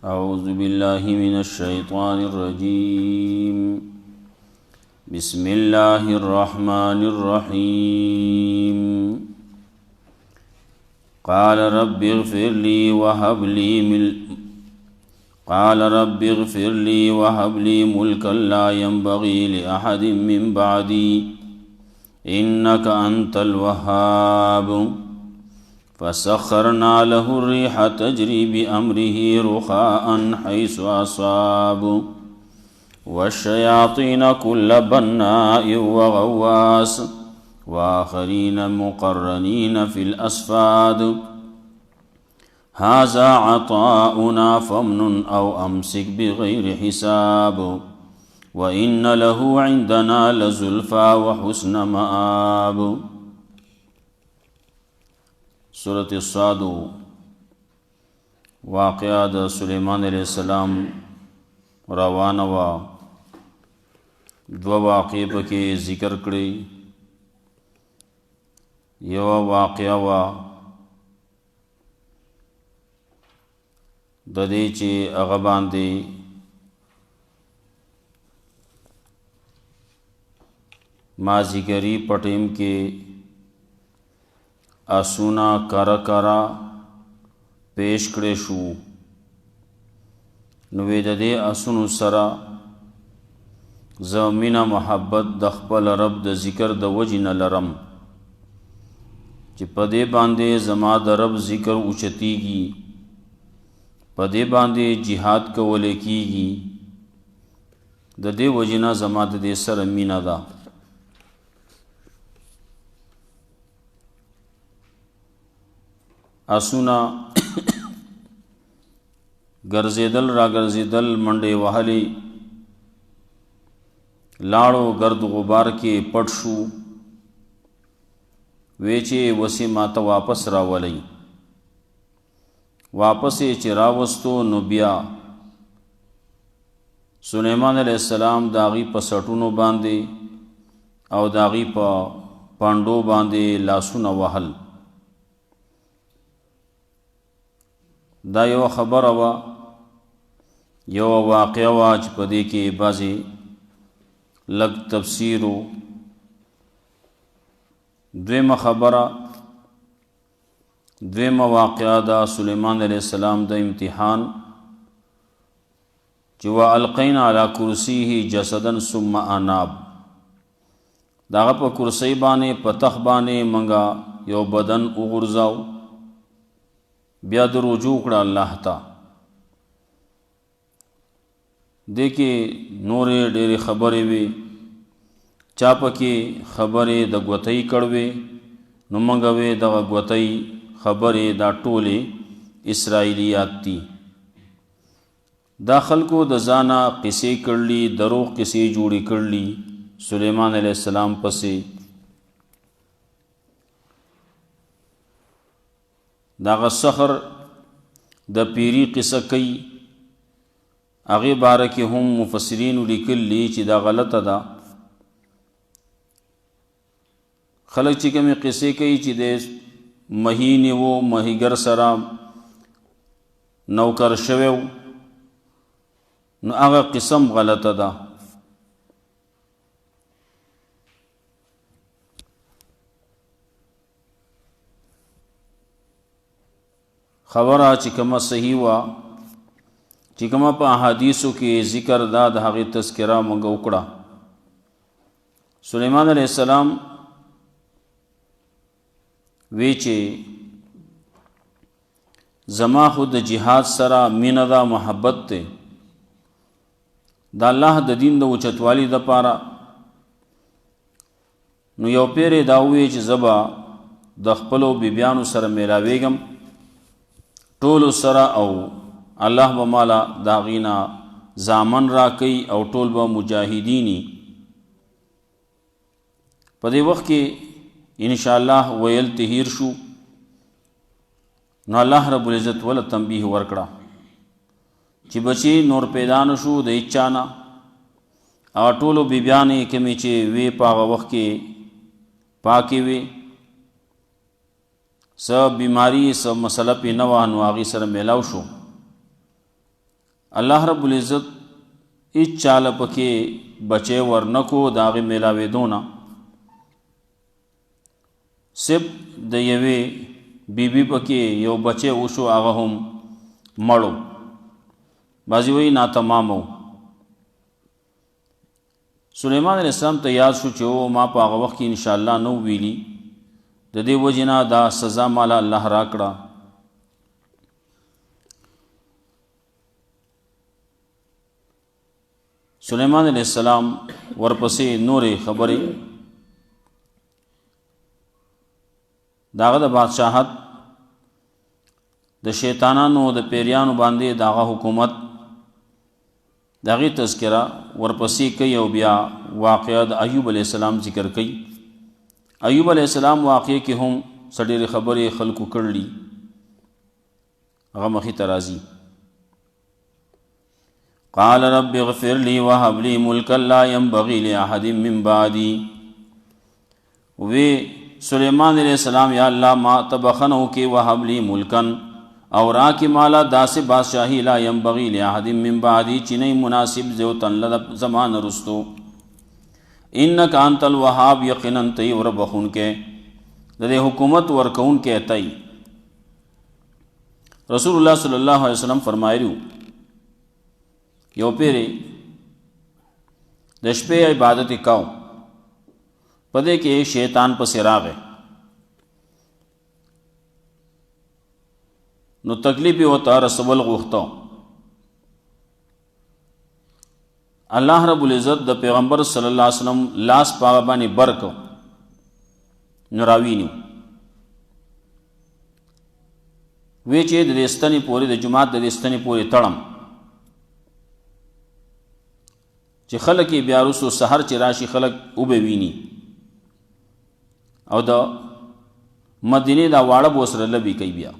أعوذ بالله من الشيطان الرجيم بسم الله الرحمن الرحيم قال رب اغفر لي وهب لي ملكا لا ينبغي لأحد من بعدي إنك أنت الوهاب فسخرنا له الريح تجري بأمره رخاء حيث أصاب والشياطين كل بناء وغواص وآخرين مقرنين في الأصفاد هذا عطاؤنا فامنن أو أمسك بغير حساب وإن له عندنا لزلفى وحسن مآب. سورة الصاد واقعہ د سلیمان علیہ السلام روانه وا دو واقع پکې ذکر کړی. یو واقعہ وا د دې چې هغه باندې مازیګری پټیم کې آسونا کرا کرا پیش کړی شو. نو د دې آسونو سره زه مینه محبت د خپل رب د ذکر د وجې نه لرم چې په دې باندې زما د رب ذکر اوچتیږي، په دې باندې جهاد کولی کیږي. د دې وجې نه زما د دې سره مینه ده. آسونا ګرځېدل را ګرځېدل منډې وهلې، لاړو ګرد غبار کې پټ شو. وی چې وسی ماته واپس راولی. واپس یې چې راوستو نو بیا سلیمان علیہ السلام د هغې په سټونو باندې او د هغې په پانډو باندې لاسونه وهل. دا یو خبره وه، یو واقعه وه چې په دې کې بعضې لږ تفسیر و. دویمه خبره، دویمه واقعه دا سلیمان علیہ السلام د امتحان چې والقینا علی کرسیه جسدا ثم اناب، د هغه په کرسۍ باندې په تخت باندې منګه یو بدن وغورځاو، بیا د رجوع کړه الله ته. دې کې نورې ډېرې خبرې وي، چا پکې خبرې د ګوتۍ کړوې، نو موږ وې دغه ګوتۍ خبرې دا ټولې اسرائیلیات دي. دا خلکو د ځانه قصې کړلي، دروغ قصې جوړې کړلي سلیمان علیہ السلام پسې. داغه سحر د پیری قصه کوي، هغې باره کې هم مفسرینو لیکلي چې دا غلطه ده. خلک چې کومې قصې کوي چې د مهینې و مهیګر سره نوکر شوی و، نو هغه قسم غلطه ده. خبره چې کومه صحیح وه، چې کومه په احادیثو کې ذکر دا د هغې تذکره موږ وکړه. سلیمان علیہ السلام وی چې زما خو د جهاد سره مینه ده، محبت دی د الله د دین د اوچتوالي دپاره. نو یو پیرې دا ووی چې زه به د خپلو بیبیانو سره میلاویږم ټولو سره، او الله به مالا د هغې نه زامن راکوي او ټول به مجاهدینی. په دې وخت کې انشاءالله ویل تهیر شو. نو الله رب العزت وله تنبیه ورکړه چې بچی نور پیدا نه شو د هیچا نه. هغه ټولو بیبیانې کومې چې وې په هغه وخت کې پاکې وې، څه بیماری څه مسله پې نه وه، نو هغې سره میلاو شو. الله رب العزت هیڅ چاله پکې بچی ورنکو د هغې میلاوېدو نه، صرف د یوې بیبي پکې یو بچی وشو، هغه هم مړو، بعضې وایي ناتمام و. سلیمان علیه السلام ته یاد شو چې او ما په هغه وخت کې انشاءالله نو ویلي، د دې وجې نه دا سزا ماله الله راکړه. سلیمان علیه السلام ورپسې نورې خبرې د هغه د بادشاهت د شیطانانو د پیریانو باندې د هغه حکومت د هغې تذکره ورپسې کوي او بیا واقعه د ایوب علیه السلام ذکر کوي. ایوب علیه السلام واقعه کې هم څه ډېرې خبرې خلکو کړلي، هغه مخې ته راځي. قال رب اغفر لي وهب لي ملكا لا ينبغي لأحد من بعدي. وی سلیمان علیہ السلام یا اللہ ما تبخنو کی وهب لي ملکا او راکی مالا داس بادشاہی لا ينبغي لأحد من بعدي چنئی مناسب زیوتن لدب زمان رستو، انک انت الوهاب یقیناً تی وربخون کے دے حکومت ورکون کے تی. رسول اللہ صلی اللہ علیہ وسلم فرمائی رہو یو پیری د شپې عبادت کاو، پدې کې شیطان پسې راغی، نو تکلیف ورته رسول غوښته. الله رب العزت د پیغمبر صلی الله علیه وسلم لاس پاغه باندې برکو نو راوینو، وی چې د دستنې پورې د جماعت د دستنې پورې تړم چې خلک یې بیا وروستو سحر چې راشي خلک وبه ویني، او د مدینې دا واړه به ورسره لبې کوي. بیا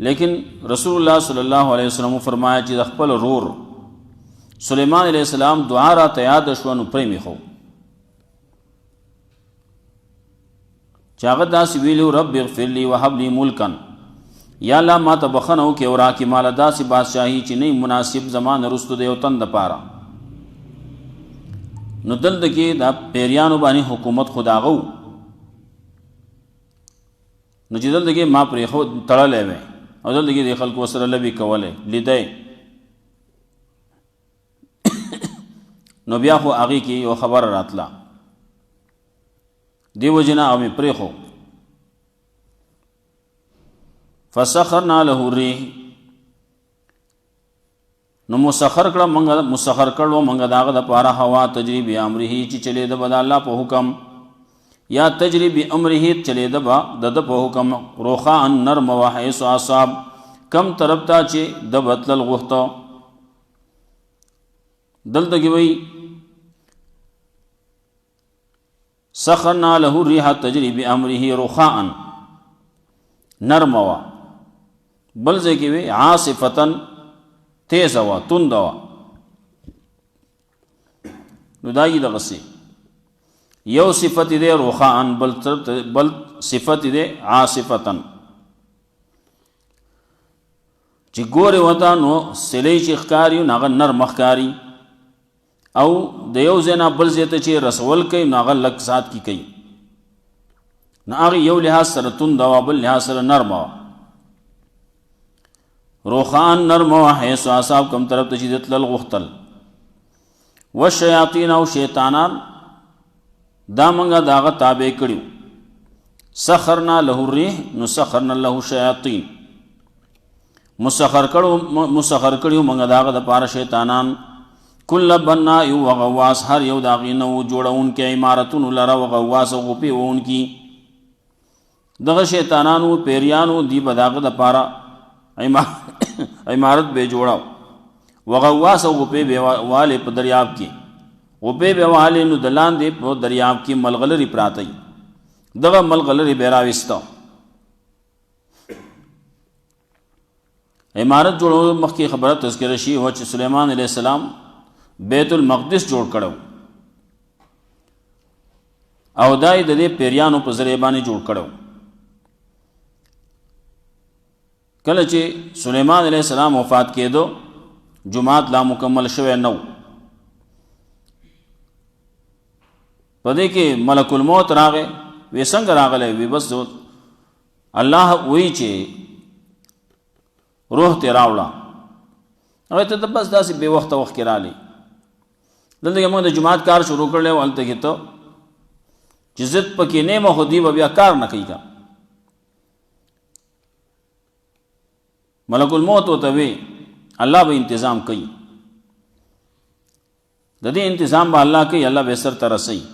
لیکن رسول الله صلی الله علیه وسلم فرمایا چې د خپل رور سلیمان علیه السلام دعا راته یاد شوه نو پرې مې خو چې هغه داسې ویلو رب اغفر لي وهب لي ملکا، یا الله ما ته بخنه وکړې او راکړې ماله داسې بادشاهي چې نه مناسب زمان رستو د یو تن دپاره. نو دلته کې دا پیریانو باندې حکومت خو د هغه و، نو چې دلته کې ما پرېښود تړلی وی او دلته کې د خلکو ورسره لبې کولی لیدی، نو بیا خو هغې کې یو خبره راتله، دې وجې نه هغه مې پرېښو. فسخرنا له الريح، نو مسخر کړه مسخر کړو منګه داغه د پاره هوا تجری بامره چې چلے د بد الله په حکم، یا تجری بامره چلے د په حکم، روخا نرم وحیس اصحاب کم طرف ته چې د بتل غوښته. دلته کې وی سخرنا له الريح تجری بامره روخا نرم وا، بل ځای کې وی عاصفتن تیز وا تند وا. نو دای دغسی یو صفت دې روخان بل صفت دې عاصفتن، چې ګوره وتا نو سلی چې ښکاری ناغه نرم ښکاری، او د یو ځنا بل ځای ته چې رسول کوي ناغه لک سات کی کوي، نو هغه یو لحاظ سره تند وا بل لحاظ سره نرم وا. روخان نرم و حیث اصحاب کم طرف تشیدت للغختل، والشیاطین او شیطانان دا منگا داغا تابع کریو. سخرنا له الریح نو سخرنا له شیاطین، مسخر کریو منگا داغا دا پار شیطانان، کل بنا یو وغواس هر یو داغینو جوڑا ان کے عمارتون لرا وغواس غپی و ان کی دغا شیطانانو پیریانو دی بداغ دا پارا عمارت بے جوڑاو. وغواس غپی بے والے پا دریاب کی، غپی بے والے نو دلان دے پا دریاب کی ملغلری پراتی، دغا ملغلری بیراوستا. عمارت جوڑو مخی خبرت تذکر شی ہو چھ سلیمان علیہ السلام بیت المقدس جوڑ کڑو، او دای د دې پیریانو په ذریعہ باندې جوړ کړو. کله چې سلیمان علیه السلام وفات کېدو جماعت لا مکمل شوی نو. په دې کې ملک الموت راغی. وی څنګه راغلی؟ وی بس الله وی چې روح ته راوړه. هغه ته بس داسې بې وخته وخت کې رالی. دلته کې موږ د جماعت کار شروع کړلی و، هلته کې ته چې ضد پکې نه یم خو دوی به بیا کار نه کوي. ملک الموت ورته وی الله به انتظام کوي، د دې انتظام به الله کوي، الله به سر ته رسوي.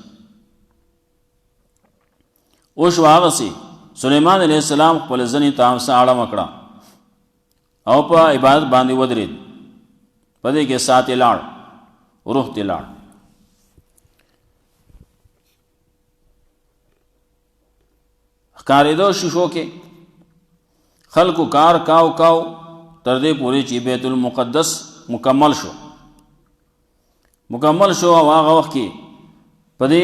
اوس هغسې سلیمان علیه السلام خپل ځنې ته اړه وکړه او په عبادت باندې ودرېد. په دې کې سات یې لاړ، روح ته لاړ. ښکارېدو شیشو کې خلکو کار کاو تر دې پورې چې بیت المقدس مکمل شو. او هغه وخت کې په دې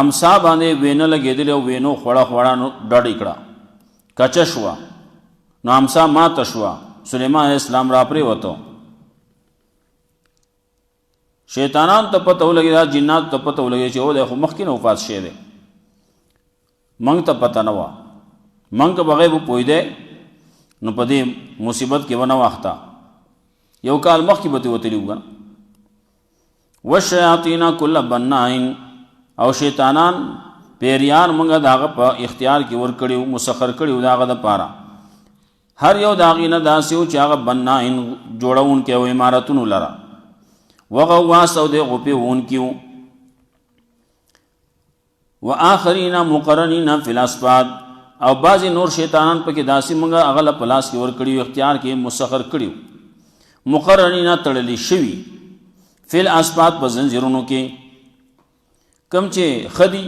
امسا باندې وینه لګېدلې او وینو خوړه نو ډډ کړه، کچه شوه، نو امسا ماته شوه. سلیمان علیه السلام را پرېوته. شیطانان ته پته ولګېده، جنات ته پته ولګېده چې او دی خو مخکې نه وفات شوی دی، موږ ته پته نه وه. موږ که به غیب پوهېدی نو په دې مصیبت کې به نه واخته. یو کال مخکې به ترې وتلي وو. والشیاطین کل بناء، او شیطانان پیریان موږ د هغه په اختیار کې ورکړي وو، مسخر کړي وو د هغه دپاره. هر یو د هغې نه داسې وو چې هغه بناء جوړونکی وو عمارتونو لره، وغواص او د غوپې وونکي وو. وآخرین مقرنین فی الاسفاد، او بعضې نور شیطانان پکې داسې موږ هغه له په لاس کې ورکړي وو، اختیار کې مسخر کړي وو. مقرنین تړلي شوي، فی الاسفاد په زنځیرونو کې. کم چې ښه دي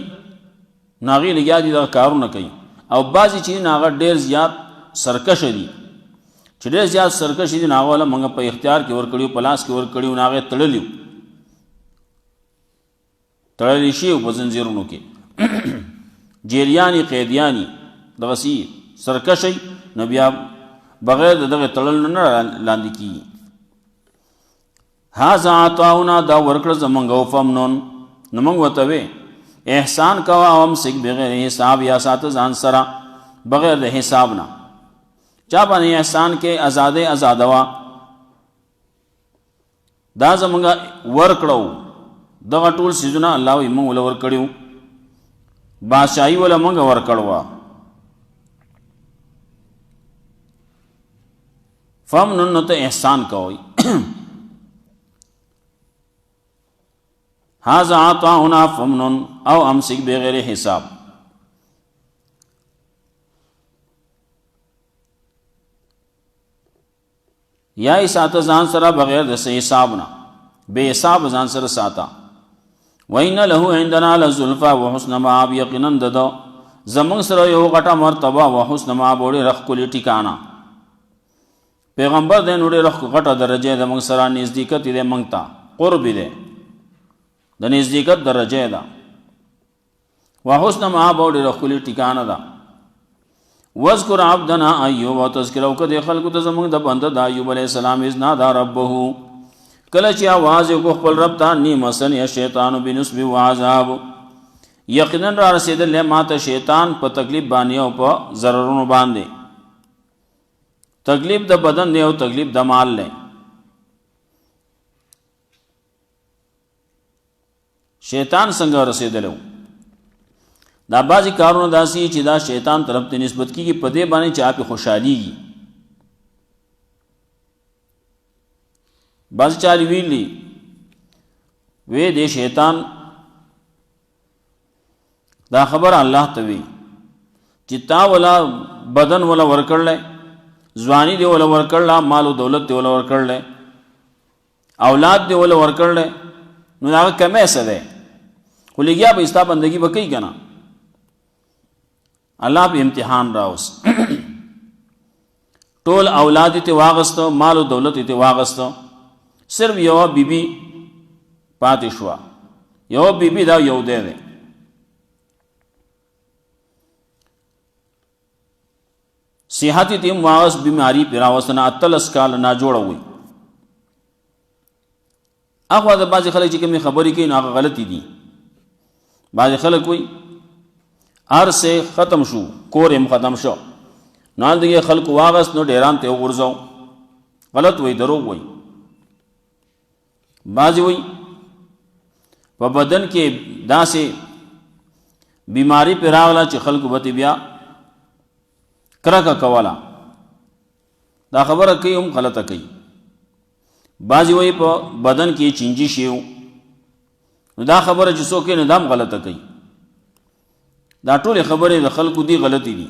نو هغې لګیا دي دغه کارونه کوي، او بعضې چې دي نو هغه ډېر زیات سرکشه دي. چې ډېر زیات سرکشه دي نو هغه له موږ په اختیار کې ورکړي وو، په لاس کې ورکړي وو، نو هغې تړلي وو، تړلي شوي وو په زنځیرونو کې. جیریانی قیدیانی دغسې سرکشی نو بیا بغیر د دغه تړلو نه لاندې کېږي. هذا عطاؤنا، دا ورکړه زموږ او فمنون، نو موږ ورته وې احسان کوه او امسک بغیر حساب، یا ساته ځان سره بغیر د حساب نه. چا باندې احسان کې ازادوا، دا زموږ ورکړه. دغه ټول څیزونه الله وایي موږ وله ورکړي وو. بادشاهي وله موږ ورکړه وه. فمنن نو ته احسان کوئ. هذا عطاؤنا فمنن او امسک بغیر حساب. یا ای ساته ځان سره بغیر د حساب نه، بے حساب ځان سره ساته. وَإِنَّ لَهُ عِندَنَا لَزُلْفَى وَحُسْنَ مَآبٍ، یقیناً د زمونږ سره یو غټه مرتبه وحسن مآب، ډېره ښکلې ټکانه. پیغمبر دی نو ډېره غټه درجه د موږ سره، نزدېکت دی موږ ته، قرب دی د نزدېکت درجه ده. وحسن مآب او ډېره ښکلې ټکانه ده. واذکر عبدنا ایوب، او تذکره وکړه دې خلکو ته زموږ د بنده د ایوب علیه السلام، اذ نادا ربه، کله چې آواز یې وکړو خپل رب ته، انی مسنی الشیطان بنصب وعذاب، یقینا را رسېدلی ما ته شیطان په تکلیف باندې او په ضررونو باندې. تکلیف د بدن دی او تکلیف د مال دی. شیطان څنګه رسېدلی و؟ دا بعضې کارونه داسې چې دا شیطان طرف ته نسبت کېږي، په دې باندې چې آپ خوشحالیږي. بعضې چارې ویلي وی دې شیطان دا خبر الله ته وی چې تا ولا بدن ولا ورکړلی، ځواني دی ولا ورکړله، مال و دولت دی ولا ورکړلی، اولاد دی ولا ورکړلی، نو هغه کمی څه دی؟ خو لګیا به ستا بندګي به کوي که نه؟ الله به امتحان راوست. ټول اولاد یې ترې واغسته، مال و دولت یې ترې واغسته، صرف یوه بیبي پاتې شوه. یوه بیبي دا یو دی. صحت ته واغس بیماری پیراوسنه اتلس کال نه جوړه وي. هغه د بعض خلک چې کومې خبرې کوي نو هغه غلطي دي. بعض خلک وایي هر څه ختم شو، کور هم ختم شو، نو هلته خلکو واغس نو ډیران ته وغورځو. غلط وایي، دروغ وایي. بعض وایي په بدن کې داسې بیماری پې راغله چې خلکو به بیا کرکه کوله. دا خبره کوي هم غلطه کوي. بعضې وایي په بدن کې چینجي شي نو دا خبره چې څوک کوي نو دا هم غلطه کوي. دا ټولې خبرې د خلکو دي غلطې دي.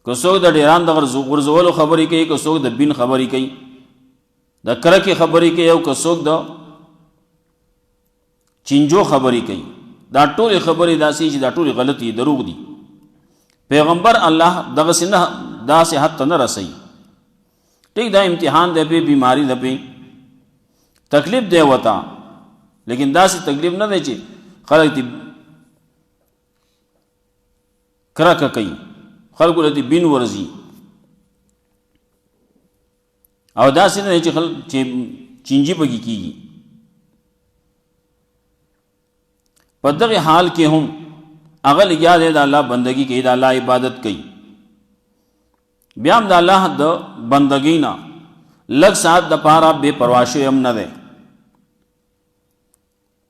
که څوک د ډیران د غورځولو خبرې کوي، که څوک د بین خبرې کوي، د کرکې خبرې کوي، او که څوک د چینجو خبرې کوي، دا ټولې خبرې داسې چې دا ټولې غلطې دروغ دي. پیغمبر الله دغسې نه داسې حد ته نه رسوي. ٹھیک دا امتحان دی پې، بیماری ده پې، تکلیف دی وته، لیکن داسې تکلیف نه دی چې خلک دې کرکه کوي، خلکو له دې بین ورځي. او داسې نه دی چې چینجي پکې کېږي. په دغه حال کې هم هغه لګیا دی د الله بندګي کوي، د الله عبادت کوي. بیا هم د الله د بندګۍ نه لږ ساعت دپاره بې پروا شوی هم نه دی.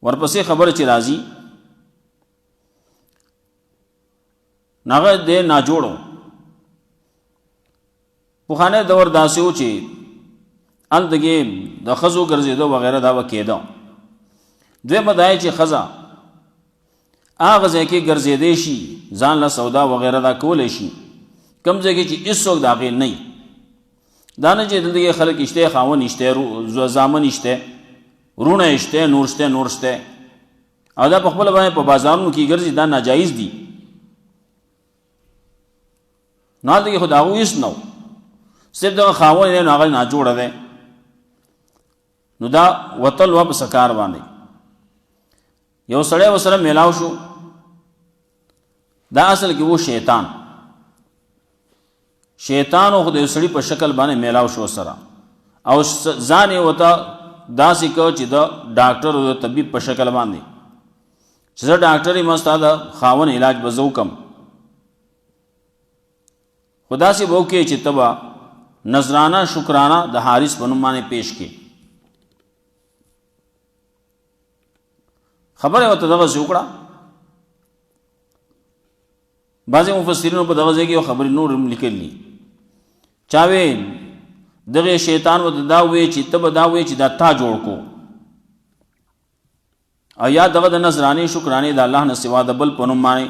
ورپسې خبره چې راځي هغه دی ناجوړو. پخوانی دور داسې و چې هلته د ښځو ګرځېدو وغیره دا به کېده. دویمه دا چې ښځه هغه ځای کې ګرځېدی شي، ځان له سودا وغیره دا کولی شي، کوم ځای کې چې هېڅوک د هغې نه وي. دا نه چې دلته کې خلک شته، خاوند شته، زامن شته، وروڼه شته، نور شته، نور شته، او دا په خپله باندې په بازارونو کې ګرځي، دا ناجایز دي. نو هلته کې خو د هغوی هېڅ نه و، صرف دغه خاوند دی نو هغه ناجوړه دی. نو دا وتل وه په سکار باندې. یو سړی ورسره میلاو شو، دا اصل کې و شیطان. شیطان خو د یو سړي په شکل باندې میلاو شو سره، او ځان یې ورته داسې کړ چې د ډاکټر او د طبیب په شکل باندې چې زه ډاکټر یم، ستا د خاوند علاج به زه وکړم. خو داسې به وکړې چې ته به نذرانه شکرانه د حارث په نوم باندې پیش کړې. خبره ورته دغسې وکړه. بعضې مفسرینو په دغه ځای کې یو خبرې نور هم لیکلي. چا وی دغه شیطان ورته دا ووایي چې ته به دا ووایې چې دا تا جوړ کو، او یا دغه د نذرانې شکرانې د الله نه سوا د بل په نوم باندې،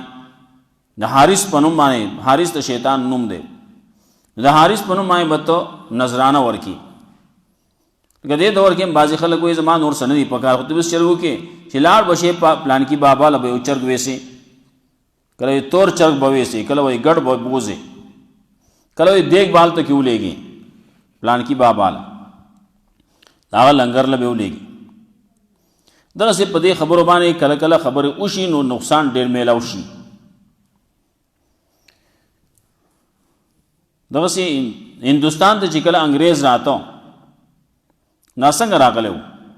د حارث په نوم باندې، حارث د شیطان نوم دی، د حارث په نوم باندې به ته نذرانه ورکړي. لکه دې دور کې هم بعضې خلک وایي زما نور څه نه دي پکار، خو ته بس چل وکړې چې لاړ به شې پلانکي بابا له به یو چرګ ویسې، کله یې تور چرګ به ویسې، کله وایي ګډ به بوځې، کله وایي دیګ بال ته کې ولېږي پلانکي بابا له، هغه لنګر له به ولېږي. دغسې په دې خبرو باندې کله کله خبرې وشي نو نقصان ډېر میلاو شي. دغسې هندوستان ته چې کله انګریز راته ناسنګه راغلی و،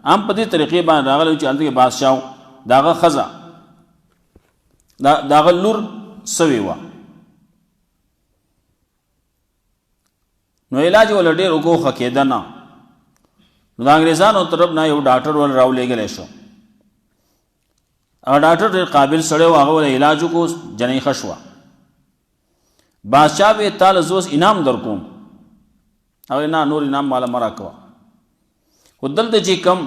هم په دې طریقې باندې راغلی و چې هلته کې بادشاه و، د هغه ښځه د هغه لور سوې وه، نو علاج وله ډېر وګوښه کېده نه. نو د انګریزانو طرف نه یو ډاکټر ول راولېږلی شو. هغه ډاکټر ډېر قابل سړی و، هغه وله علاج وکړو، جنۍ ښه شوه. بادشاه وی تا له زه اوس انعام در کوم. هغه نه نور انعام ماله مه راکوه، خو دلته چې کم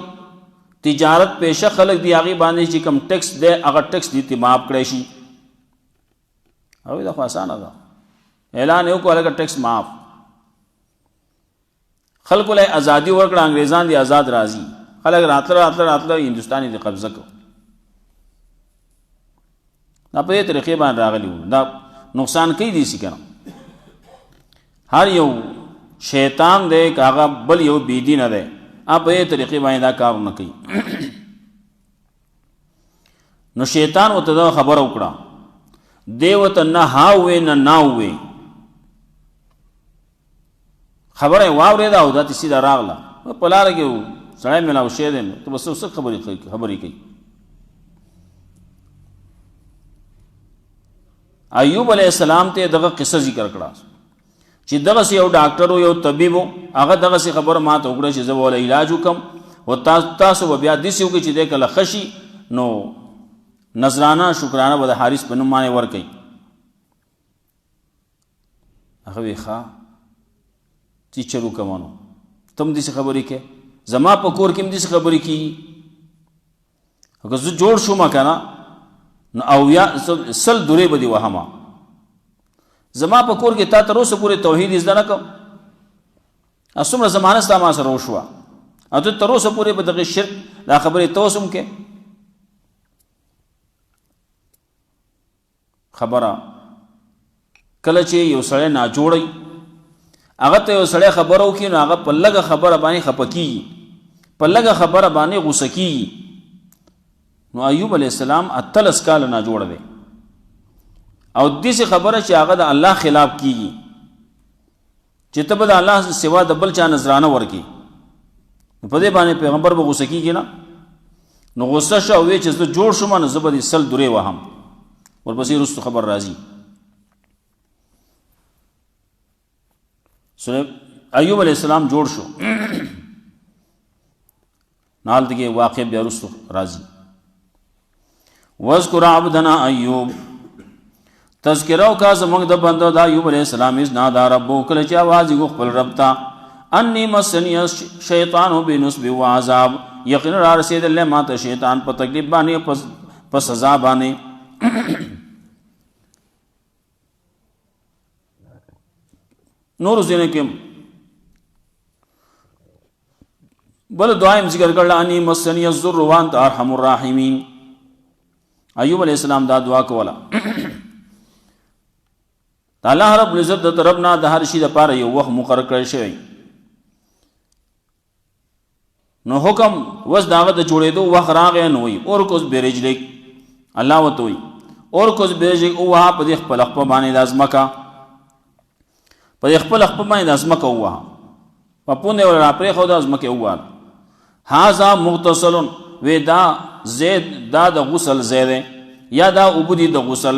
تجارت پیشه خلک دي هغې باندې چې کم ټیکس دی هغه ټیکس دې ته معاف کړی شي. هغوی دا خو اسانه ده، اعلان یې وکړو هلکه ټیکس معاف. خلکو له ازادي ورکړه، انګریزان دي آزاد راځي، خلک راتله راتله راتله هندوستان یې قبضه کړو. دا په دې طریقې باندې راغلي وو. دا نقصان کوي دي سي کنه. هر یو شیطان دی که هغه بل یو بېدینه دی، په دې طریقې باندې دا کارونه کوي. نو شیطان ورته دا خبره وکړه، دیو ته نه ها وې نه نا وې، خبره یې واورېده او دا ته سیده راغله په لاره کې سړی میلاو شوی دی، ته بس څه خبرې کوي. ایوب علیہ السلام ته دغه قصه ذکر کړه چې دغسې یو ډاکټر و، یو طبیب و، هغه دغسې خبره ما ته وکړه چې زه به وله علاج وکړم او تاسو به بیا داسې وکړئ چې دی کله ښه شي نو نذرانه شکرانه به د حارث په نوم باندې ورکوي. هغه وی ښه چې چلو کوه نو ته هم داسې خبرې کوې، زما په کور کې هم داسې خبرې کېږي. که زه جوړ شوم که نه نو او یا سل درې به دې وهمه، زما په کور کې تا تر اوسه پورې توحید زده نه کوم، څومره زمانه ستا ما سره وشوه او ته تر اوسه پورې به دغې شرک دا خبرې ته اوس هم کې. خبره کله چې یو سړی ناجوړی هغه ته یو سړی خبره وکړي نو هغه په لږه خبره باندې خفه کېږي، په لږه خبره باندې غوسه کېږي. نو ایوب علیہ السلام 38 کاله ناجوړه دی او داسې خبره چې هغه د الله خلاف کېږي چې ته به د الله سوا د بل چا نذرانه ورکړي، نو په دې باندې پیغمبر به غوسه کېږي نه. نو غوسه شه او وی چې زه جوړ شوم نو زه به دې سل درې وهم. ورپسې وروستو خبر راځي. ایوب علیہ السلام جوړ شو نال دغه واقع بیا وروستو راځي. واذکر عبدنا ایوب، تذکره وکړه زموږ د بنده د ایوب علیہ السلام اذ نادا ربه، کله چې آواز یې وکړ خپل رب ته، انی مسنی الشیطان بنصب وعذاب، یقینا را رسېدلی ما ته شیطان په تکلیف باندې په سزا باندې. نور ځینې کې بل دعایم ذکر کړل، انی مسنی الضر وانت ارحم الراحمین. ایوب علیہ السلام دا دعا کوله. د الله رب العزت د طرف نه د هر شي دپاره یو وخت مقرر کړی شوی، نو حکم وس د هغه د جوړېدو وخت راغی نو وایي ارکض برجلک، الله ورته وایي ارکض برجلک ووهه په دې خپله خپه باندې د ځمکه، په دې خپله خپه باندې د ځمکه ووهه، په پوندې ور راپرېښوده ځمکې ووهله. هذا مغتسل، وی دا زید دا د غسل ځای دی یا دا اوبه دي د غسل،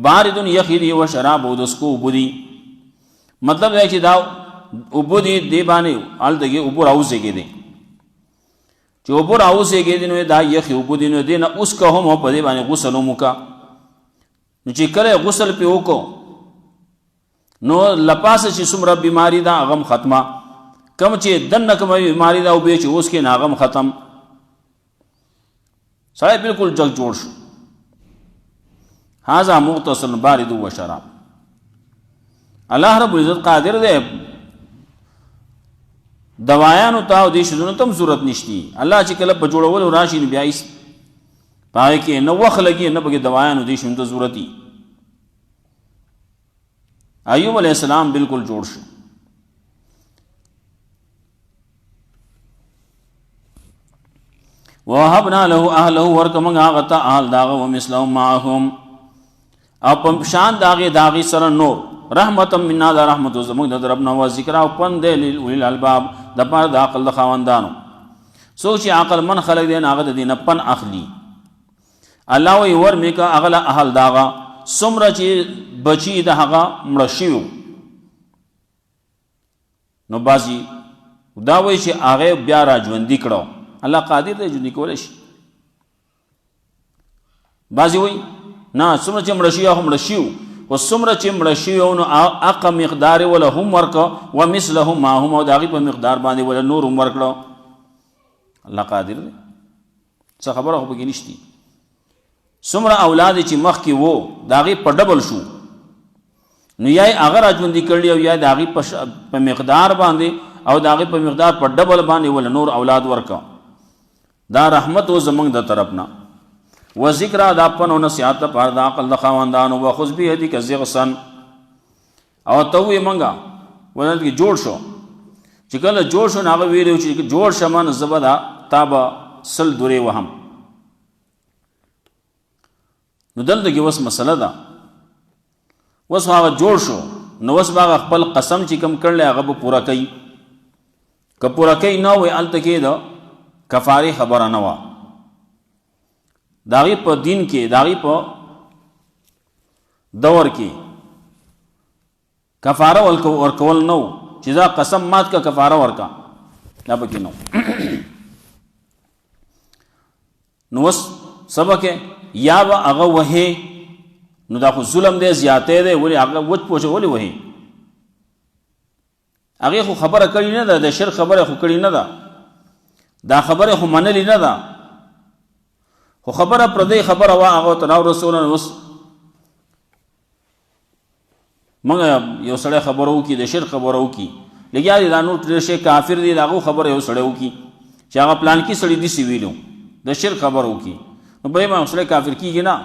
باردون یخی دی و شراب او دسکو اوبه دي. مطلب دی چې دا اوبه دي دې باندې هلته کې اوبه راوزېږېدې، چې اوبه راوزېږېدې نو دا یخې اوبه دي نو دې نه اوس که هم په دې باندې غسل هم وکړه. نو چې کله غسل پې وکړو نو لپاسه چې څومره بیماري ده هغه هم ختمه، کم چې دننه کومه بیماري ده اوبې چې اوس کې نه هغه هم ختم. سړی بالکل جګ جوړ شو. هذا مغتسل بارد و شراب. الله رب العزت قادر دی دوایانو ته او دې شیزونو ته هم ضرورت نشتی. الله چې کله په جوړولو راشي نو بیا هېڅ په هغې کې نه وخت لګي نه پکې دوایانو دې شیزونو ته ضرورت وي. ایوب علیہ السلام بالکل جوړ شو. وَوَهَبْنَا لَهُ أَهْلَهُ، ورکمنګ هغه ته اهل داغه ومثلهم معهم، او په شان داغې سره نور، رحمتا منا، دا رحمت زموږ د طرف نه، و ذکر او پند دی لأولي الالباب، دپاره د عقل د خاوندانو. څوک چې عقل من خلک دی هغه د دې نه پن اخلي. الله وایي ورمې که هغه له اهل داغه څومره چې بچي د هغه مړه شوي نو بعضې دا وایي چې هغه بیا را ژوندي کړه. الله قادر دی ژوندي کولی شي. بعضې وایي نه څومره چې مړه شوي هغه مړه شوي، خو څومره چې مړه شوي نو هغه مقدار یې وله هم ورکړه، ومثلهم معهم، او د هغې په مقدار باندې وله نور هم ورکړه. الله قادر دی، څه خبره خو پکې نشتی. څومره اولاد چې مخکې وو د هغې په ډبل شو نو یا یې هغه را ژوندي کړي او یا د هغې په مقدار باندې او د هغې په مقدار په ډبل باندې وله نور اولاد ورکړه. دا رحمت و زموږ د طرف نه. و ذکر دا پن و نصیحت دپاره د عقل د خاوندانو. و خذ بیدک ضغثا، او ته ووایې منګه ولنت کې جوړ شو. چې کله جوړ شو نو هغه ویلي چې جوړ شمه نو زه به تا به سل درې وهم. نو دلته کې اوس مسله ده اوس هغه جوړ شو نو اوس به هغه خپل قسم چې کوم کړلی هغه به پوره کوي. که پوره کوي نه وی هلته کې د کفارې خبره نه وه. د هغې په دین کې د هغې په دور کې کفاره ورکول نه و چې دا قسم مات کا کفاره ورکا، دا پکې نه و. نو اوس سبق یا به هغه وهې نو دا خو ظلم دی، زیاتی دی، ولې هغه وچ پوچه ولې وهې؟ هغې خو خبره کړې نه ده، د شرک خبره خو کړې نه ده، دا خبره خو منلې نه ده، خو خبره پردۍ خبره وه هغه ته راورسوله. اوس موږ یو سړی خبره وکړي د شرک خبره وکړي، لګیا دي دا نور ډېر شی کافر دي، د هغو خبره یو سړی وکړي چې هغه پلانکي سړي داسې ویلو، د شرک خبره وکړي، نو په دې باندې سړی کافر کېږي نه،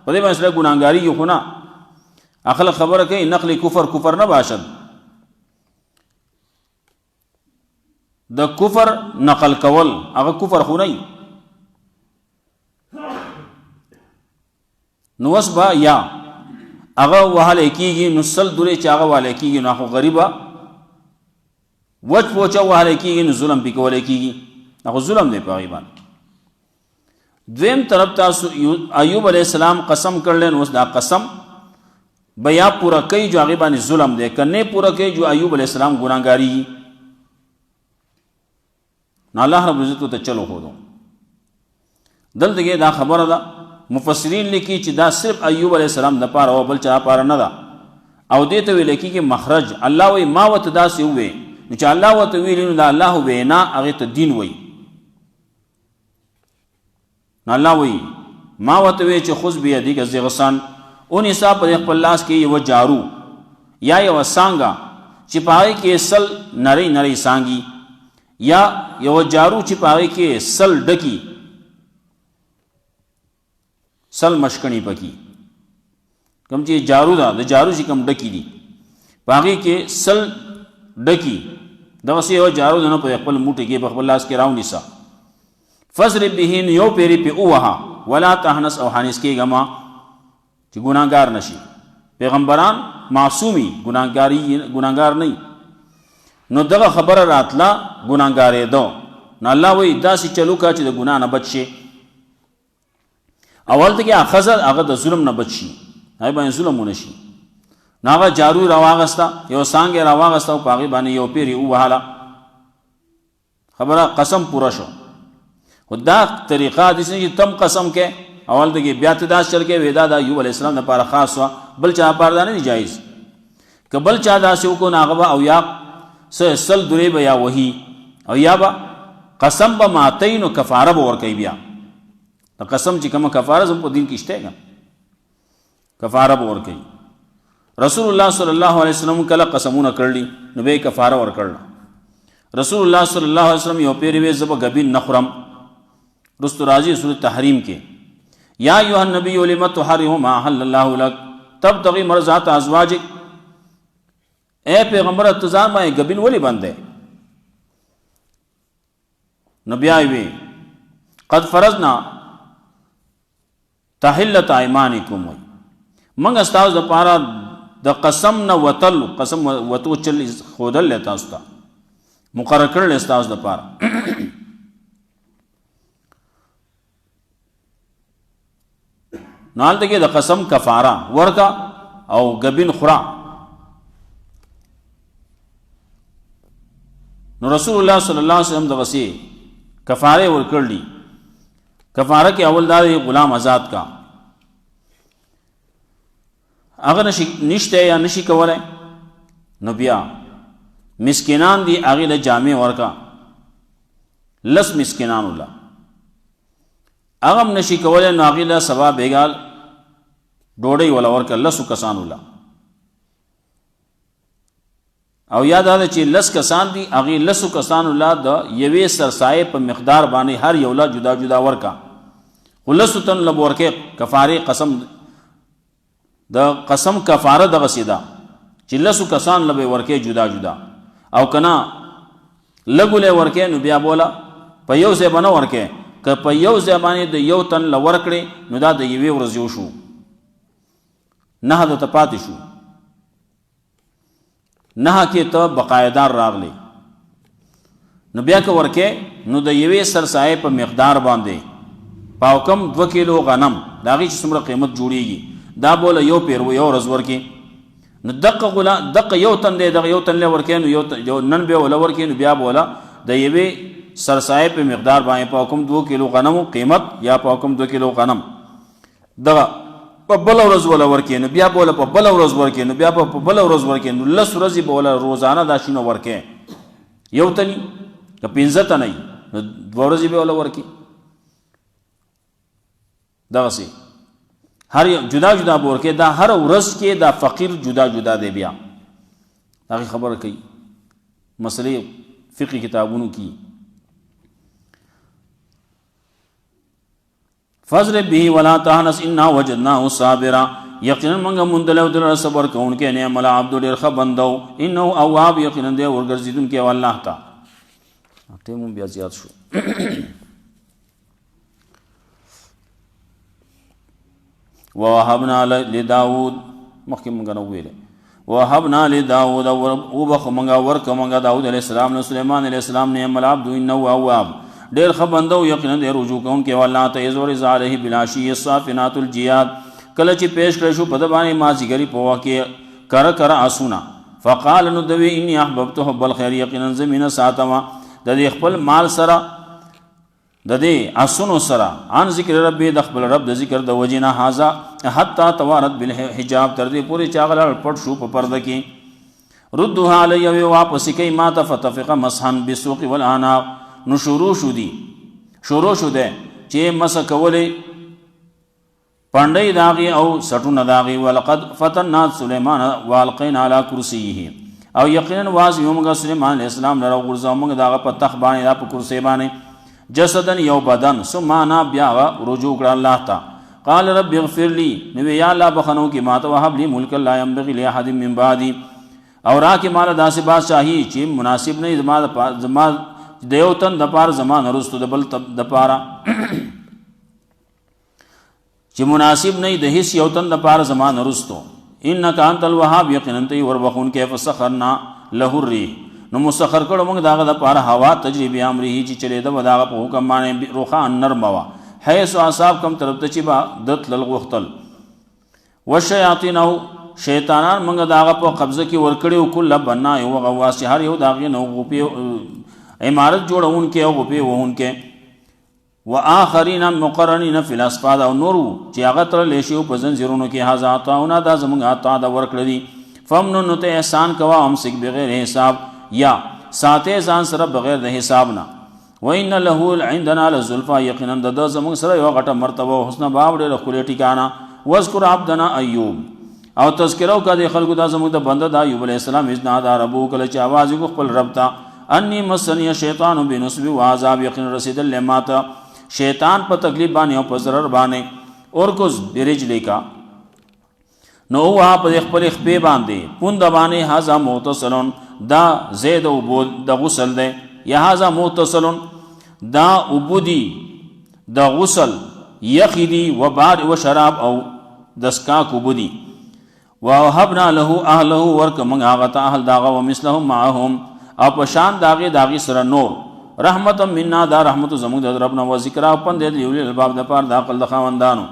په دې باندې سړی ګناهګارېږي خو نه. خلک خبره کوي نقل کفر نه باشد، د کفر نقل کول هغه کفر خو نه وي. نو اوس به یا هغه وهلی کېږي نو سل درې چې هغه وهلی کېږي نو خو غریبه وچ پوچه وهلی کېږي نو ظلم پې کولی کېږي، دا خو ظلم دی په هغې باندې. دویم طرف تاسو ایوب علیہ السلام قسم کړلی نو اوس دا قسم به یا پوره کوي جو هغې باندې ظلم دی، که نه پوره کوي جو ایوب علیہ السلام ګناهګارېږي. نو الله رب العزت ورته چل وښودو. دلته کې دا خبره ده مفسرین لیکي چې دا صرف ایوب علیہ السلام دپاره او بل چا لپاره نه ده، او دې ته ویل کېږي مخرج. الله وایي ما ورته داسې ووایې، نو چې الله ورته ویلي نو د الله وینا هغې ته دین وایي. نو الله وایي ما ورته وایي چې خذ بیدیک ضغثا، ونیسه په خپل لاس کې یوه جارو یا یوه څانګه چې په هغې کې سل نرۍ نرۍ څانګي، یا یوه جارو چې په هغې کې سل ډکي سل مشکڼي پکې، کوم چې جارو ده د جارو چې کوم ډکي دي په هغې کې سل ډکي، دغسې یوه جارو ده نو په خپل موټي کې په خپل لاس کې راونیسه. فضرب به نو یو پیرې پې ووهه، ولا تحنس او حانس کېږه ما چې ګناهګار نشي. پیغمبران معصومي ګناهګار نه. نو دغه خبره راتله ګناهګارېدو، نو الله وایي داسې چلو کا چې د ګناه نه بچ شي. اول ته کې ښځه هغه د ظلم نه بچ شي، هغې باندې ظلم ونه شي. نو هغه جارو راواغسته، یو څانګه یې راواغسته او په هغې باندې یو پیر یې ووهله، خبره قسم پوره شو. خو دا طریقه داسې چې تم قسم کې اول ته کې بیا ته داسې چل کې وې دا د ایوب علیہ السلام دپاره خاص وه، بل چا لپاره دا نه دي جایز. که بل چا داسې وکړو نو هغه به او یا سل درې به یا وهي او یا به قسم به ماتوي نو کفاره به ورکوي. بیا د قسم چې کومه کفاره زموږ په دین کې شته که کفاره به ورکوي. رسول الله صلی الله علیه وسلم کله قسمونه کړلي نو به یې کفاره ورکړله. رسول الله صلی الله علیه وسلم یو پیر وی زه به ګبین نه خورم، رستو راځي سورة تحریم کې یا ایها النبی لم تحرم ما احل الله لك تبتغي مرضات ازواجک، اے پیغمبر ته ځان باندې ګبین ولې بندې؟ نو بیا وی قد فرضنا تحلت ایمانکم، موږ ستاسو دپاره د قسم نه وتل، قسم وتو چل ښودل دی تاسو ته، مقرر کړل ستاسو دپاره. نو هلته کې د قسم کفاره ورکا او ګبین خورا. نو رسول الله صلی الله علیه وسلم دغسې کفاره ورکړلي. کفاره کې اول دا دی غلام آزاد کا، هغه نشته یا نشي کولی نو بیا مسکینان دي هغې له جامې ورکا، 10 مسکینان وله، هغه هم نشي کولی نو هغې له سبا بیګال ډوډۍ وله ورکه 10 کسان وله. او یا دا ده چې 10 کسان دي هغې 10 کسانو له د یوې سرسایې په مقدار باندې هر یو له جدا جدا ورکا، خو 10 تن له به ورکې. کفارې قسم د قسم کفاره دغسې ده چې 10 کسان له به ورکې جدا جدا، او که نه لږو له ورکې نو بیا بوله په یو ځای به نه ورکې، که په یو ځای باندې د یو تن له ورکړې نو دا د یوې ورځې وشو، 9 درته پاتې شو، نه کې ته بقایدار راغلی نو بیا که ورکې نو د یوې سرسایې په مقدار باندې په حکم 2 کیلو غنم د هغې چې څومره قیمت جوړیږي دا بوله یو پیر یو ورځ ورکې نو دقه یو تن دی دغه یو تن لی ورکې نو نن بیا وله ورکې نو بیا به وله د یوې سرسایې په مقدار باندې په حکم 2 کیلو غنمو قیمت یا په حکم 2 کیلو غنم دغه په بله ورځ وله ورکې نو بیا به وله په بله ورځ ورکې نو بیا په بله ورځ ورکې نو 10 ورځې به وله روزانه دا شینه ورکې یو تنی که 15 تنه نو 2 ورځې به وله ورکې دغسې هر جدا جدا به ورکې دا هر ورځ کې دا فقیر جدا جدا دی بیا هغې خبره کوي مسلې فقهي کتابونو کې فضرب به ولا تهنس انا وجدناه صابرا یقینا منګه مندلو در صبر کوونکې نعم العبد ډېر ښه بندو انه اواب یقینا دی ورګرځېدونکی والله ته ټیم بیا زیات شو ووهبنا لداود مخکې مونږ نه ویلې ووهبنا لداود وبخ مونږه ورکه مونږه داود علیه السلام نه سلیمان علیه السلام نعم العبد انه اواب ډېر ښه بنده و یقینا دی رجوع کوونکی والله ته اذ ورز علیه بالعشي الصافنات الجیاد کله چې پیش کړی شو په ده باندې مازدیګري په وخت کې کره کره آسونه فقال نو دوی انی احببت حب الخیر یقینا زه مینه ساتمه د دې خپل مال سره د دې آسونو سره عن ذکر ربي د خپل رب د ذکر د وجې نه هذا حتی توارت بالحجاب تر دې پورې چې هغه لاړ پټ شو په پرده کې ردها علی وی واپس کوي ما ته فتفق مسحا بالسوق والعناق نو شروع شو دی چې مسه کولې پانډی داغي او سټونه داغي ولقد فتنا سليمان والقينا على كرسيه او یقینا واز یومګه سليمان عليه السلام لره ورځو موږ داغه په تخ باندې دا په کرسي باندې جسدن یو بدن ثم انا بیا رجوع کړ الله ته قال رب اغفر لي نو یا الله بخنو کی ماته وهب لي ملک لا ينبغي لاحد من بعدي او را کی مال داسې بادشاہي چې مناسب نه زما دیو تن د پار زمان رستو د بل د پارا چې مناسب نه د هیڅ یو تن د پار زمان رستو انک انت الوهاب یقینا ته ور بخون کې فسخرنا له الريح نو مسخر کړه موږ داغه د پار هوا تجربه امره چې چلے د وداغه په حکم باندې روخه نرم وا حيث اصحاب کم طرف ته چې با دت لغختل والشیاطین او شیطانان موږ داغه په قبضه کې ور کړیو کله بنا یو غواس هر یو داغه نو غوپی عمارت جوړون کې او غوپی وون کې واخرین مقرنین فی الاسفاد او نور چې هغه تر لیشو په زنجیرونو کې هاذا عطاونا دا زمونږ عطا دا ورکړی دي فمنن ته احسان کوا هم سک بغیر حساب یا ساته ځان سره بغیر د حساب نه وان له عندنا لزلفا یقینا د زمونږ سره یو غټه مرتبه او حسن باب ډېر خولې ټیکانا واذکر عبدنا ایوب او تذکرو کده خلکو دا زمونږ د بنده د ایوب علیه السلام اذنا دا ربو کله چې आवाज کو خپل رب ته انی مسنی شیطان بنصب وعذاب یقینا رسیدل لماته شیطان په تکلیف باندې او په ضرر باندې اور کوز برجلی کا نو وا په خپل خپې باندې پوند باندې هاذا متصلون دا زید او بود د غسل ده یا هاذا متصلون دا عبودی د غسل یخدی و بار و شراب او دسکا عبودی وهبنا له اهله ورک من هغه ته اهل داغه و مثلهم معهم او په شان داغه سره نور رحمت منا دا رحمت زموږ د رب نه و ذکر او پند دی یول الباب د پار د عقل د خواندانو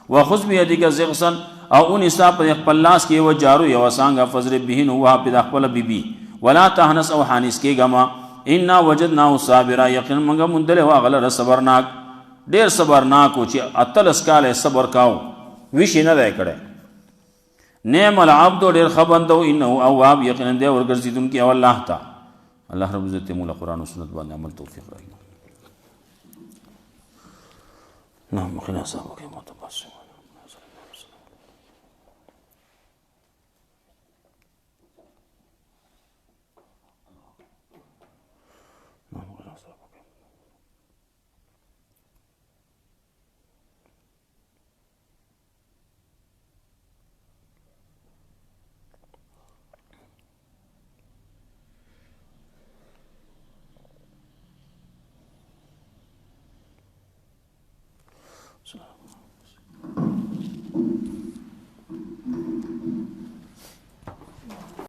وخذ بيدک زغسن او ان حساب په خپل لاس کې و جارو یو سانګه فزر به نو وا په خپل بیبي ولا تهنس او حانس کې غما ان وجدناه صابرا یقین موږ مندل او غل صبرناک ډیر صبرناک او چې اتلس کاله صبر کاو ویش نه دی کړه نعم العبد ډیر خبندو انه اواب یقین دی ورګرځیدونکي او الله تعالی الله رب عزت مولا قرآن و سنت باندې عمل توفیق راکړي. اللهم قنا عذابك يا متبصر